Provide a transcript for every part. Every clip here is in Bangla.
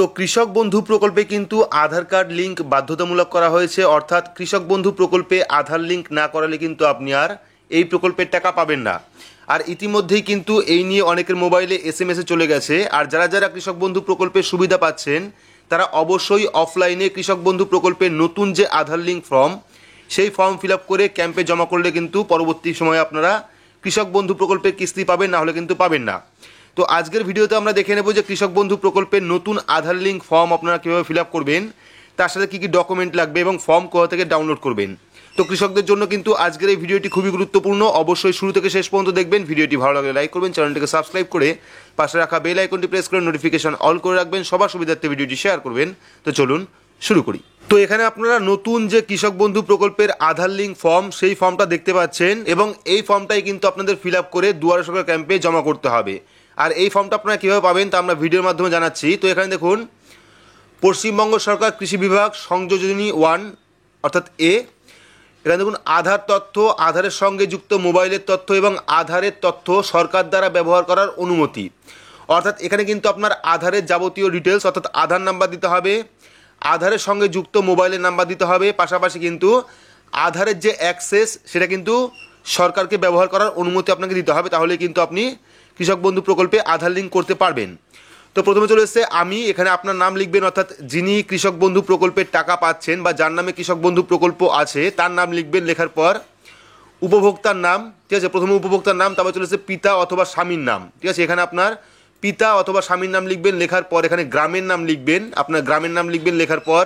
তো কৃষক বন্ধু প্রকল্পে কিন্তু আধার কার্ড লিঙ্ক বাধ্যতামূলক করা হয়েছে, অর্থাৎ কৃষক বন্ধু প্রকল্পে আধার লিঙ্ক না করালে কিন্তু আপনি আর এই প্রকল্পের টাকা পাবেন না। আর ইতিমধ্যেই কিন্তু এই নিয়ে অনেকের মোবাইলে এসএমএসে চলে গেছে। আর যারা যারা কৃষক বন্ধু প্রকল্পের সুবিধা পাচ্ছেন তারা অবশ্যই অফলাইনে কৃষক বন্ধু প্রকল্পের নতুন যে আধার লিঙ্ক ফর্ম, সেই ফর্ম ফিল আপ করে ক্যাম্পে জমা করলে কিন্তু পরবর্তী সময়ে আপনারা কৃষক বন্ধু প্রকল্পের কিস্তি পাবেন, না হলে কিন্তু পাবেন না। তো আজকের ভিডিওতে আমরা দেখে নেব যে কৃষক বন্ধু প্রকল্পের নতুন আধার লিঙ্ক ফর্ম আপনারা কীভাবে ফিল আপ করবেন, তার সাথে কী কী ডকুমেন্ট লাগবে এবং ফর্ম কোথা থেকে ডাউনলোড করবেন। তো কৃষকদের জন্য কিন্তু আজকের এই ভিডিওটি খুবই গুরুত্বপূর্ণ, অবশ্যই শুরু থেকে শেষ পর্যন্ত দেখবেন। ভিডিওটি ভালো লাগলে লাইক করবেন, চ্যানেলটিকে সাবস্ক্রাইব করে পাশে রাখা বেল আইকনটি প্রেস করে নোটিফিকেশন অল করে রাখবেন, সবার সুবিধার্থে ভিডিওটি শেয়ার করবেন। তো চলুন শুরু করি। তো এখানে আপনারা নতুন যে কৃষক বন্ধু প্রকল্পের আধার লিঙ্ক ফর্ম, সেই ফর্মটা দেখতে পাচ্ছেন এবং এই ফর্মটাই কিন্তু আপনাদের ফিল আপ করে দুয়ারে সরকার ক্যাম্পে জমা করতে হবে। আর এই ফর্মটা আপনারা কীভাবে পাবেন তা আমরা ভিডিওর মাধ্যমে জানাচ্ছি। তো এখানে দেখুন, পশ্চিমবঙ্গ সরকার কৃষি বিভাগ সংযোজনী 1 অর্থাৎ এ, এখানে দেখুন আধার তথ্য, আধারের সঙ্গে যুক্ত মোবাইলের তথ্য এবং আধারের তথ্য সরকার দ্বারা ব্যবহার করার অনুমতি। অর্থাৎ এখানে কিন্তু আপনার আধারের যাবতীয় ডিটেলস, অর্থাৎ আধার নাম্বার দিতে হবে, আধারের সঙ্গে যুক্ত মোবাইলের নাম্বার দিতে হবে, পাশাপাশি কিন্তু আধারের যে অ্যাক্সেস সেটা কিন্তু সরকারকে ব্যবহার করার অনুমতি আপনাকে দিতে হবে, তাহলে কিন্তু আপনি কৃষক বন্ধু প্রকল্পে আধার লিঙ্ক করতে পারবেন। তো প্রথমে চলে এসছে আমি, এখানে আপনার নাম লিখবেন, অর্থাৎ যিনি কৃষক বন্ধু প্রকল্পের টাকা পাচ্ছেন বা যার নামে কৃষক বন্ধু প্রকল্প আছে তার নাম লিখবেন। লেখার পর উপভোক্তার নাম, ঠিক আছে, প্রথমে উপভোক্তার নাম, তারপর চলে এসছে পিতা অথবা স্বামীর নাম, ঠিক আছে, এখানে আপনার পিতা অথবা স্বামীর নাম লিখবেন। লেখার পর এখানে গ্রামের নাম লিখবেন, আপনার গ্রামের নাম লিখবেন। লেখার পর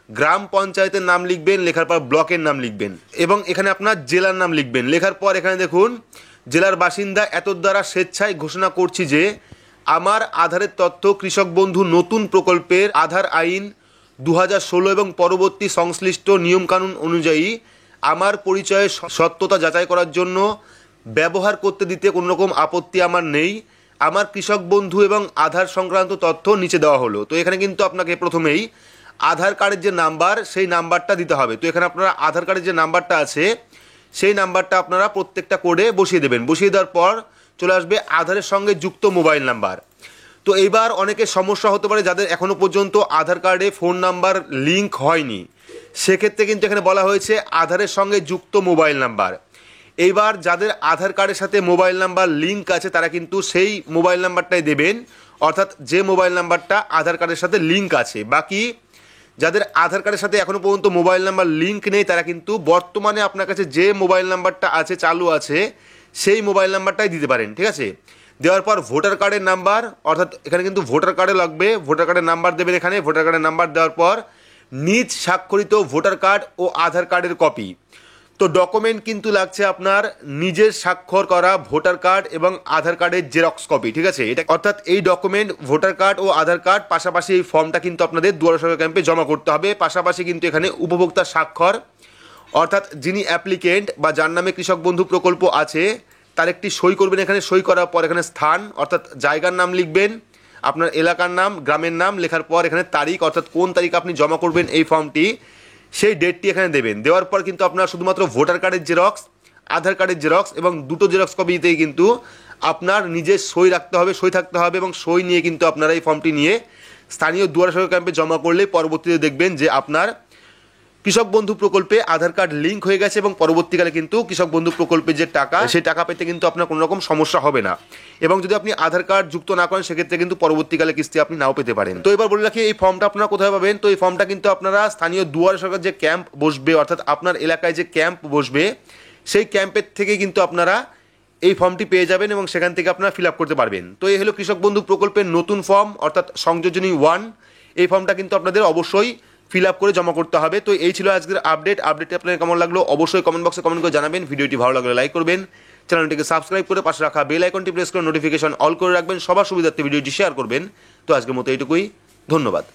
গ্রাম পঞ্চায়েতের নাম লিখবেন। লেখার পর ব্লকের নাম লিখবেন এবং এখানে আপনার জেলার নাম লিখবেন। লেখার পর এখানে দেখুন, জেলার বাসিন্দা এত দ্বারা স্বেচ্ছায় ঘোষণা করছি যে আমার আধারের তথ্য কৃষক বন্ধু নতুন প্রকল্পের আধার আইন 2016 এবং পরবর্তী সংশ্লিষ্ট নিয়মকানুন অনুযায়ী আমার পরিচয়ের সত্যতা যাচাই করার জন্য ব্যবহার করতে দিতে কোনো রকম আপত্তি আমার নেই। আমার কৃষক বন্ধু এবং আধার সংক্রান্ত তথ্য নিচে দেওয়া হলো। তো এখানে কিন্তু আপনাকে প্রথমেই আধার কার্ডের যে নাম্বার, সেই নাম্বারটা দিতে হবে। তো এখানে আপনারা আধার কার্ডের যে নাম্বারটা আছে সেই নাম্বারটা আপনারা প্রত্যেকটা কোডে বসিয়ে দেবেন। বসিয়ে দেওয়ার পর চলে আসবে আধারের সঙ্গে যুক্ত মোবাইল নাম্বার। তো এইবার অনেকের সমস্যা হতে পারে যাদের এখনও পর্যন্ত আধার কার্ডে ফোন নাম্বার লিঙ্ক হয়নি, সেক্ষেত্রে কিন্তু এখানে বলা হয়েছে আধারের সঙ্গে যুক্ত মোবাইল নাম্বার। এইবার যাদের আধার কার্ডের সাথে মোবাইল নাম্বার লিঙ্ক আছে তারা কিন্তু সেই মোবাইল নাম্বারটাই দেবেন, অর্থাৎ যে মোবাইল নাম্বারটা আধার কার্ডের সাথে লিঙ্ক আছে। বাকি যাদের আধার কার্ডের সাথে এখনও পর্যন্ত মোবাইল নাম্বার লিঙ্ক নেই তারা কিন্তু বর্তমানে আপনার কাছে যে মোবাইল নাম্বারটা আছে, চালু আছে, সেই মোবাইল নাম্বারটাই দিতে পারেন, ঠিক আছে। দেওয়ার পর ভোটার কার্ডের নাম্বার, অর্থাৎ এখানে কিন্তু ভোটার কার্ডে লাগবে, ভোটার কার্ডের নাম্বার দেবেন। এখানে ভোটার কার্ডের নাম্বার দেওয়ার পর নিজ স্বাক্ষরিত ভোটার কার্ড ও আধার কার্ডের কপি। তো ডকুমেন্ট কিন্তু লাগছে আপনার নিজের স্বাক্ষর করা ভোটার কার্ড এবং আধার কার্ডের জেরক্স কপি, ঠিক আছে। এটা অর্থাৎ এই ডকুমেন্ট ভোটার কার্ড ও আধার কার্ড, পাশাপাশি এই ফর্মটা কিন্তু আপনাদের দুয়ারে সরকার ক্যাম্পে জমা করতে হবে। পাশাপাশি কিন্তু এখানে উপভোক্তার স্বাক্ষর, অর্থাৎ যিনি অ্যাপ্লিকেন্ট বা যার নামে কৃষক বন্ধু প্রকল্প আছে তার একটি সই করবেন। এখানে সই করার পর এখানে স্থান, অর্থাৎ জায়গার নাম লিখবেন, আপনার এলাকার নাম, গ্রামের নাম। লেখার পর এখানে তারিখ, অর্থাৎ কোন তারিখ আপনি জমা করবেন এই ফর্মটি, সেই ডেটটি এখানে দেবেন। দেওয়ার পর কিন্তু আপনার শুধুমাত্র ভোটার কার্ডের জেরক্স, আধার কার্ডের জেরক্স এবং দুটো জেরক্স কপিতেই কিন্তু আপনার নিজের সই রাখতে হবে, সই থাকতে হবে এবং সই নিয়ে কিন্তু আপনারা এই ফর্মটি নিয়ে স্থানীয় দুয়ারে সরকার ক্যাম্পে জমা করলে পরবর্তীতে দেখবেন যে আপনার কৃষক বন্ধু প্রকল্পে আধার কার্ড লিঙ্ক হয়ে গেছে এবং পরবর্তীকালে কিন্তু কৃষক বন্ধু প্রকল্পের যে টাকা, সেই টাকা পেতে কিন্তু আপনার কোনো রকম সমস্যা হবে না। এবং যদি আপনি আধার কার্ড যুক্ত না করেন সেক্ষেত্রে কিন্তু পরবর্তীকালে কিস্তি আপনি নাও পেতে পারেন। তো এবার বলে রাখি এই ফর্মটা আপনারা কোথায় পাবেন। তো এই ফর্মটা কিন্তু আপনারা স্থানীয় দুয়ারে সরকার যে ক্যাম্প বসবে, অর্থাৎ আপনার এলাকায় যে ক্যাম্প বসবে সেই ক্যাম্পের থেকে কিন্তু আপনারা এই ফর্মটি পেয়ে যাবেন এবং সেখান থেকে আপনারা ফিল আপ করতে পারবেন। তো এই হলো কৃষক বন্ধু প্রকল্পের নতুন ফর্ম, অর্থাৎ সংযোজনী 1। এই ফর্মটা কিন্তু আপনাদের অবশ্যই ফিল আপ করে জমা করতে হবে। তো এই ছিল আজকের আপডেটটি আপনাদের কেমন লাগলো অবশ্যই কমেন্ট বক্সে কমেন্ট করে জানাবেন। ভিডিওটি ভালো লাগলে লাইক করবেন, চ্যানেলটিকে সাবস্ক্রাইব করে পাশে রাখা বেল আইকনটি প্রেস করে নোটিফিকেশন অল করে রাখবেন, সবার সুবিধার্থে ভিডিওটি শেয়ার করবেন। তো আজকের মতো এইটুকুই, ধন্যবাদ।